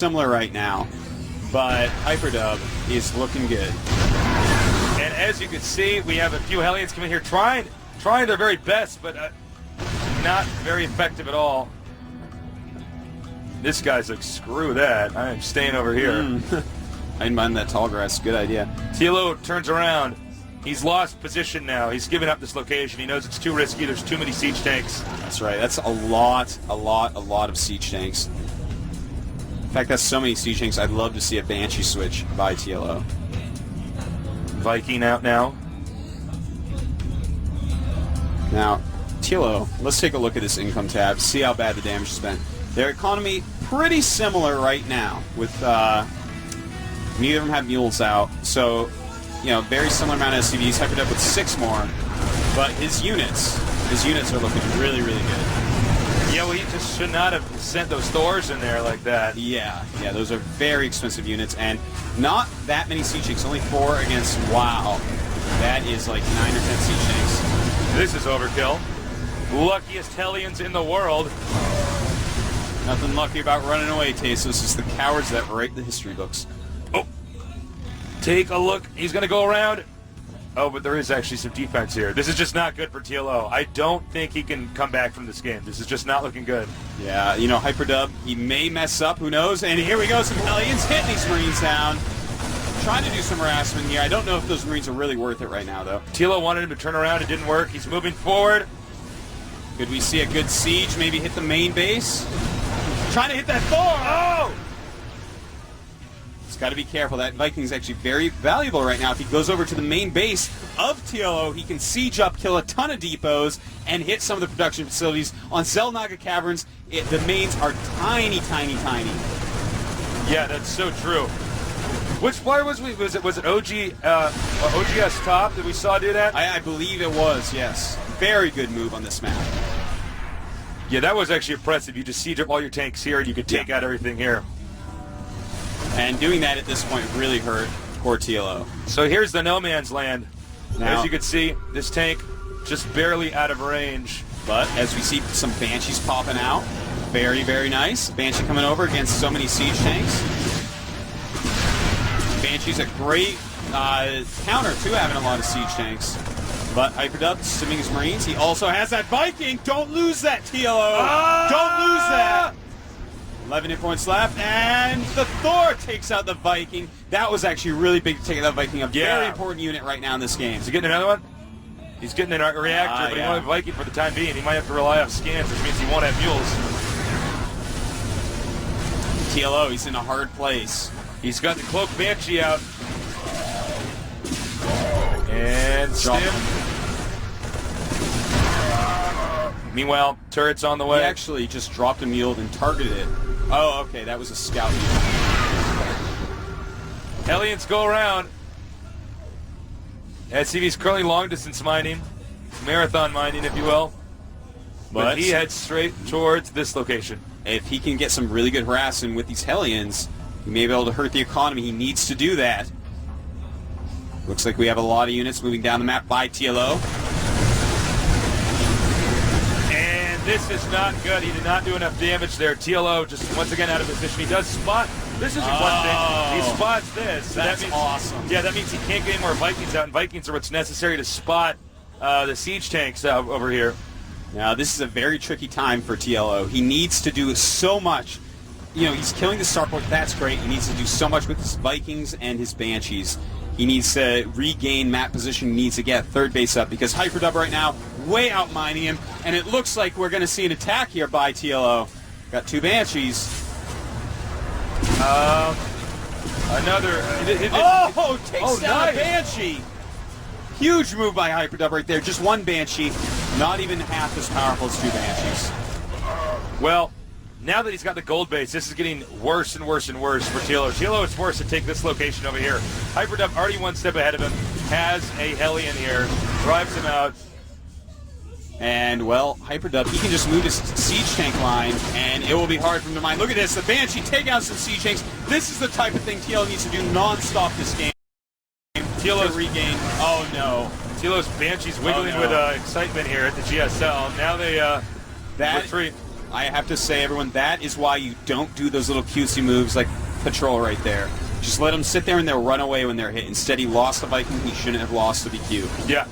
similar right now, but Hyperdub is looking good. And as you can see, we have a few Hellions coming here trying their very best, but not very effective at all. This guy's like, screw that. I am staying over here. I didn't mind that tall grass. Good idea. TLO turns around. He's lost position now. He's given up this location. He knows it's too risky. There's too many siege tanks. That's right. That's a lot of siege tanks. In fact, that's so many siege tanks, I'd love to see a Banshee switch by TLO. Viking out now. Now, TLO, let's take a look at this income tab, see how bad the damage has been. Their economy, pretty similar right now, with neither of them have mules out, so, you know, very similar amount of SCVs, Hyperdub with 6 more, but his units are looking really, really good. Yeah, well, he just should not have sent those Thors in there like that. Yeah, those are very expensive units, and not that many siege tanks, only 4 against, wow, that is like 9 or 10 siege tanks. This is overkill. Luckiest Hellions in the world. Nothing lucky about running away, Tasos. It's the cowards that write the history books. Oh, take a look. He's going to go around. Oh, but there is actually some defense here. This is just not good for TLO. I don't think he can come back from this game. This is just not looking good. Yeah, you know, Hyperdub, he may mess up, who knows? And here we go, some Hellions hitting these Marines down. Trying to do some harassment here. I don't know if those Marines are really worth it right now, though. TLO wanted him to turn around. It didn't work. He's moving forward. Could we see a good siege, maybe hit the main base? Trying to hit that Thor! Oh! He's got to be careful. That Viking's actually very valuable right now. If he goes over to the main base of TLO, he can siege up, kill a ton of depots, and hit some of the production facilities. On Zelnaga Caverns, the mains are tiny, tiny, tiny. Yeah, that's so true. Which player was we? Was it OGS top that we saw do that? I believe it was, yes. Very good move on this map. Yeah, that was actually impressive. You just siege up all your tanks here, and you could take out everything here. And doing that at this point really hurt poor TLO. So here's the no man's land. Now, as you can see, this tank just barely out of range. But as we see some Banshees popping out, very, very nice. Banshee coming over against so many siege tanks. Banshee's a great counter to having a lot of siege tanks. But Hyperdub simming his Marines. He also has that Viking. Don't lose that, TLO. Don't lose that. 11 hit points left, and the Thor takes out the Viking. That was actually really big to take out that Viking. A very important unit right now in this game. Is he getting another one? He's getting a reactor, but he won't have Viking for the time being. He might have to rely on scans, which means he won't have mules. TLO, he's in a hard place. He's got the Cloak Banshee out. And Stim. Meanwhile, turret's on the way. He actually just dropped a mule and targeted it. Oh, okay, that was a scout mule. Hellions go around. SCV's currently long-distance mining. Marathon mining, if you will. But he heads straight towards this location. If he can get some really good harassing with these Hellions, he may be able to hurt the economy. He needs to do that. Looks like we have a lot of units moving down the map by TLO. And this is not good. He did not do enough damage there. TLO just once again out of position. He does spot. This is one thing. He spots this. So That's that means, awesome. Yeah, that means he can't get any more Vikings out, and Vikings are what's necessary to spot the siege tanks over here. Now, this is a very tricky time for TLO. He needs to do so much. You know, he's killing the starport. That's great. He needs to do so much with his Vikings and his Banshees. He needs to regain map position. He needs to get third base up because Hyperdub right now way out mining him, and it looks like we're going to see an attack here by TLO. Got 2 Banshees. Another. Takes down a Banshee. Huge move by Hyperdub right there. Just 1 Banshee, not even half as powerful as 2 Banshees. Well, now that he's got the gold base, this is getting worse and worse and worse for TLO. TLO is forced to take this location over here. Hyperdub already 1 step ahead of him, has a Hellion here, drives him out. And, well, Hyperdub, he can just move his siege tank line, and it will be hard for him to mine. Look at this, the Banshee take out some siege tanks. This is the type of thing TLO needs to do non-stop this game. TLO's regain. Oh, no. TLO's Banshee's wiggling with excitement here at the GSL. Now they retreat. I have to say, everyone, that is why you don't do those little cutesy moves like Patrol right there. Just let them sit there and they'll run away when they're hit. Instead, he lost the Viking he shouldn't have lost to BQ. Yeah.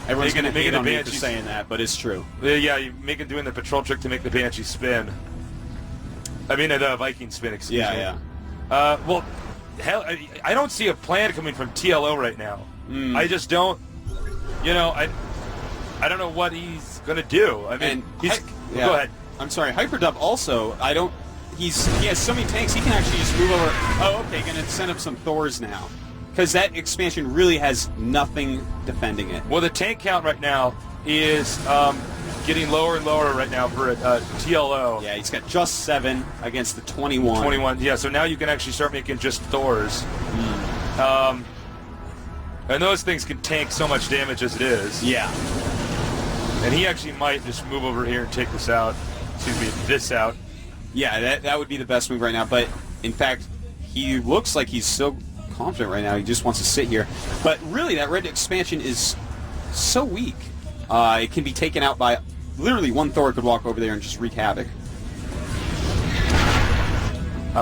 Everyone's going to hate on me for saying that, but it's true. Yeah, you doing the Patrol trick to make the Banshee spin. I mean, the Viking spin, excuse me. Yeah. Well, hell, I don't see a plan coming from TLO right now. I just don't. You know, I don't know what he's going to do. I mean, go ahead. I'm sorry, Hyperdub also, he has so many tanks, he can actually just move over. Oh, okay, going to send up some Thors now. Because that expansion really has nothing defending it. Well, the tank count right now is getting lower and lower right now for TLO. Yeah, he's got just 7 against the 21. 21, yeah, so now you can actually start making just Thors. And those things can tank so much damage as it is. Yeah. And he actually might just move over here and take this out. Excuse me, this out. Yeah, that would be the best move right now. But, in fact, he looks like he's so confident right now. He just wants to sit here. But, really, that red expansion is so weak. It can be taken out by... Literally, one Thor could walk over there and just wreak havoc.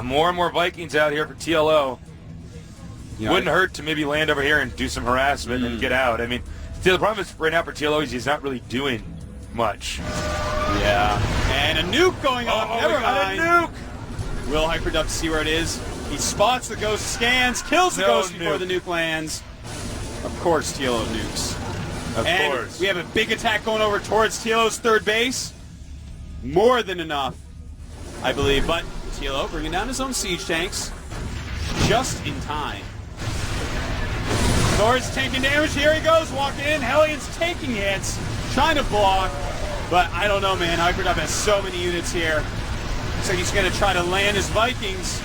More and more Vikings out here for TLO. You know, wouldn't hurt to maybe land over here and do some harassment and get out. I mean, the problem is right now for TLO is he's not really doing much. Yeah. And a nuke going off. Never mind. A nuke. Will Hyperdub see where it is? He spots the ghost, scans, kills the ghost before the nuke lands. Of course, TLO nukes. Of course. We have a big attack going over towards TLO's third base. More than enough, I believe. But TLO bringing down his own siege tanks just in time. Thor's taking damage. Here he goes, walking in. Hellions taking hits, trying to block. But I don't know, man. Hyperdub has so many units here. Looks like he's going to try to land his Vikings.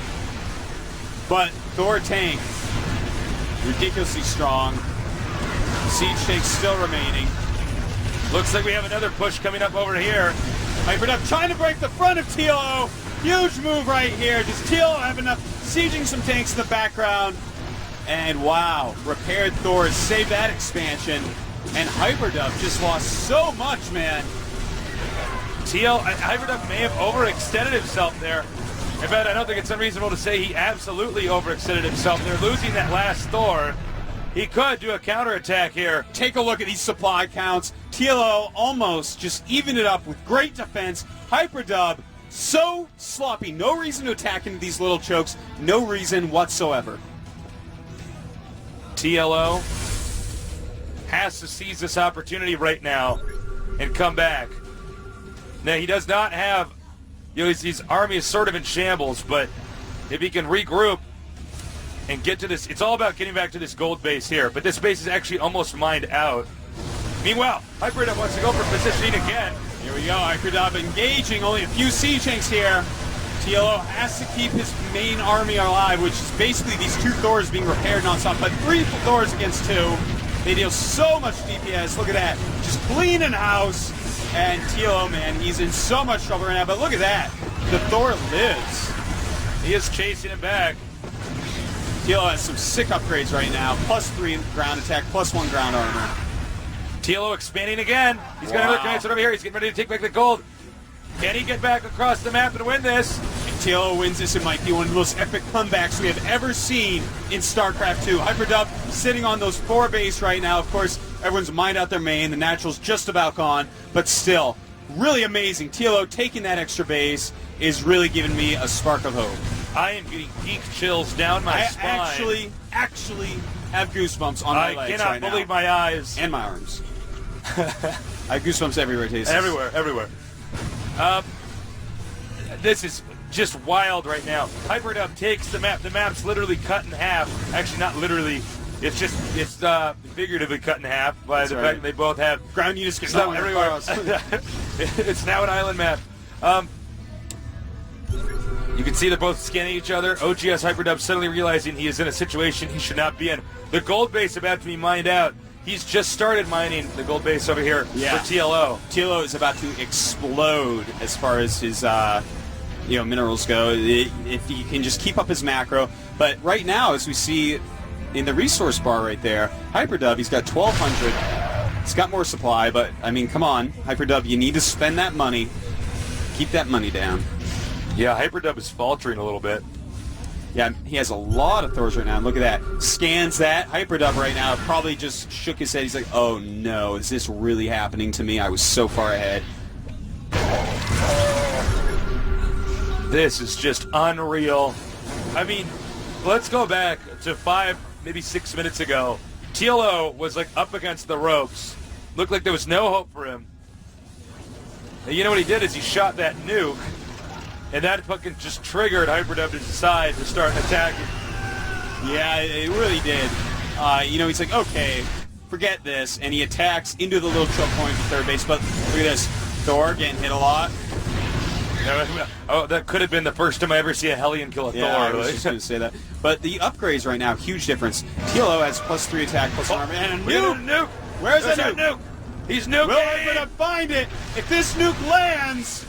But Thor tank, ridiculously strong. Siege tanks still remaining. Looks like we have another push coming up over here. Hyperdub trying to break the front of TLO. Huge move right here. Does TLO have enough? Sieging some tanks in the background. And wow, repaired Thors, saved that expansion. And Hyperdub just lost so much, man. Hyperdub may have overextended himself there. In fact, I don't think it's unreasonable to say he absolutely overextended himself there, losing that last Thor. He could do a counterattack here. Take a look at these supply counts. TLO almost just evened it up with great defense. Hyperdub, so sloppy. No reason to attack into these little chokes. No reason whatsoever. TLO has to seize this opportunity right now and come back. Now, he does not have, you know, his army is sort of in shambles, but if he can regroup and get to this, it's all about getting back to this gold base here, but this base is actually almost mined out. Meanwhile, Hyperdub wants to go for positioning again. Here we go, Hyperdub engaging, only a few siege tanks here. TLO has to keep his main army alive, which is basically these 2 Thors being repaired nonstop, but 3 Thors against 2. They deal so much DPS. Look at that. Just cleaning house. And TLO, man, he's in so much trouble right now, but look at that. The Thor lives. He is chasing him back. TLO has some sick upgrades right now. +3 ground attack, +1 ground armor. TLO expanding again. He's got another command over here. He's getting ready to take back the gold. Can he get back across the map and win this? If TLO wins this, it might be one of the most epic comebacks we have ever seen in StarCraft 2. Hyperdub sitting on those 4 base right now. Of course, everyone's mined out their main. The natural's just about gone, but still, really amazing. TLO taking that extra base is really giving me a spark of hope. I am getting geek chills down my spine. I actually have goosebumps on my legs right now. I cannot believe my eyes. And my arms. I have goosebumps everywhere, Tasty. Everywhere. This is just wild right now. Hyperdub takes the map. The map's literally cut in half. Actually, not literally. It's figuratively cut in half by the fact that they both have ground units everywhere. It's now an island map. You can see they're both scanning each other. OGS Hyperdub suddenly realizing he is in a situation he should not be in. The gold base about to be mined out. He's just started mining the gold base over here for TLO. TLO is about to explode as far as his minerals go. If he can just keep up his macro. But right now, as we see in the resource bar right there, Hyperdub, he's got 1,200 He's got more supply, but, I mean, come on. Hyperdub, you need to spend that money. Keep that money down. Yeah, Hyperdub is faltering a little bit. Yeah, he has a lot of Thors right now. Look at that. Scans that. Hyperdub right now probably just shook his head. He's like, oh no, is this really happening to me? I was so far ahead. This is just unreal. I mean, let's go back to 5, maybe 6 minutes ago. TLO was like up against the ropes. Looked like there was no hope for him. And you know what he did is he shot that nuke. And that fucking just triggered Hyperdub to decide to start attacking. Yeah, it really did. You know, he's like, okay, forget this. And he attacks into the little choke point for third base. But look at this. Thor getting hit a lot. Oh, that could have been the first time I ever see a Hellion kill a Thor. I was just going to say that. But the upgrades right now, huge difference. TLO has +3 attack, +1 armor, and a nuke. Where's that nuke? He's nuking. Will Hyperdub find it? If this nuke lands...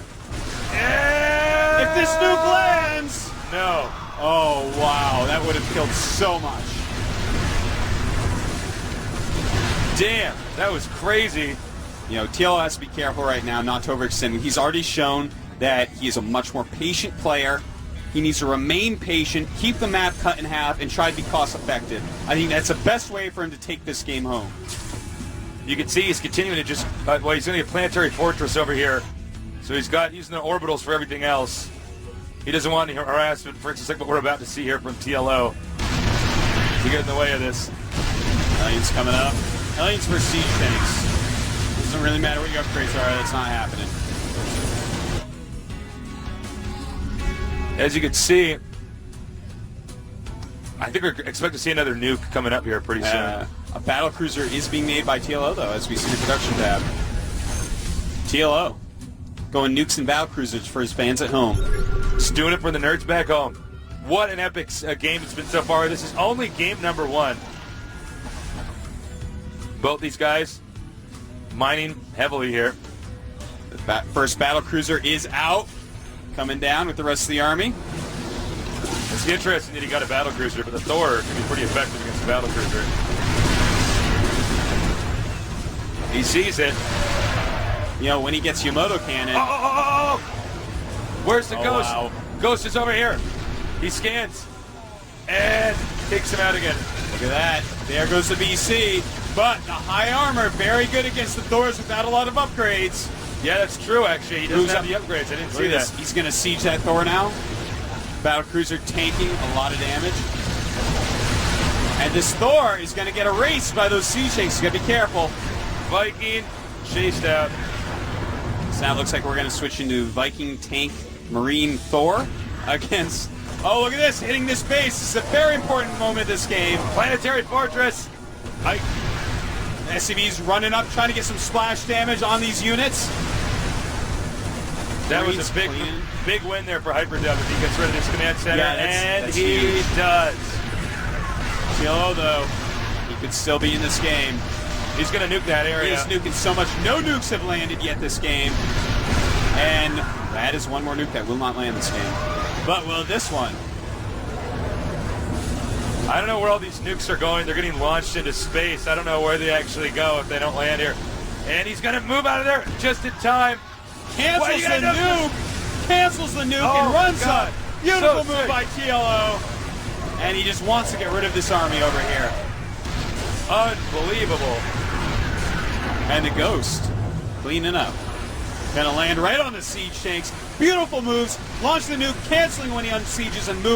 If this nuke lands... No. Oh, wow. That would have killed so much. Damn. That was crazy. You know, TLO has to be careful right now not to overextend. He's already shown that he is a much more patient player. He needs to remain patient, keep the map cut in half, and try to be cost-effective. I think that's the best way for him to take this game home. You can see he's continuing to just... well, he's going to get Planetary Fortress over here. So he's got using the orbitals for everything else. He doesn't want any harassment, for instance, like what we're about to see here from TLO. To get in the way of this. Hellions coming up. Hellions for siege tanks. Doesn't really matter what your upgrades are, that's not happening. As you can see, I think we're expect to see another nuke coming up here pretty soon. A battle cruiser is being made by TLO, though, as we see the production tab. TLO. Going nukes and battle cruisers for his fans at home. Just doing it for the nerds back home. What an epic game it's been so far. This is only game number 1. Both these guys mining heavily here. The first battle cruiser is out. Coming down with the rest of the army. It's interesting that he got a battle cruiser, but the Thor can be pretty effective against a battle cruiser. He sees it. You know, when he gets Yamoto cannon... Oh! Where's the Ghost? Wow. Ghost is over here. He scans. And takes him out again. Look at that. There goes the BC. But the high armor, very good against the Thors without a lot of upgrades. Yeah, that's true, actually. He doesn't have the upgrades. I didn't see that. He's going to siege that Thor now. Battle cruiser tanking a lot of damage. And this Thor is going to get erased by those siege tanks. He's got to be careful. Viking chased out. So now it looks like we're going to switch into Viking tank Marine Thor against... Oh, look at this. Hitting this base. This is a very important moment in this game. Planetary Fortress. SCV's running up, trying to get some splash damage on these units. That was a big win there for Hyperdub if he gets rid of this command center, that's he huge. does. TLO, though, he could still be in this game. He's going to nuke that area. He is nuking so much. No nukes have landed yet this game. And that is one more nuke that will not land this game. But will this one? I don't know where all these nukes are going. They're getting launched into space. I don't know where they actually go if they don't land here. And he's going to move out of there just in time. Cancels the nuke. Cancels the nuke and runs up. Beautiful move by TLO. And he just wants to get rid of this army over here. Unbelievable. And the Ghost cleaning up. Gonna land right on the siege tanks. Beautiful moves. Launch the nuke, canceling when he unsieges and moves.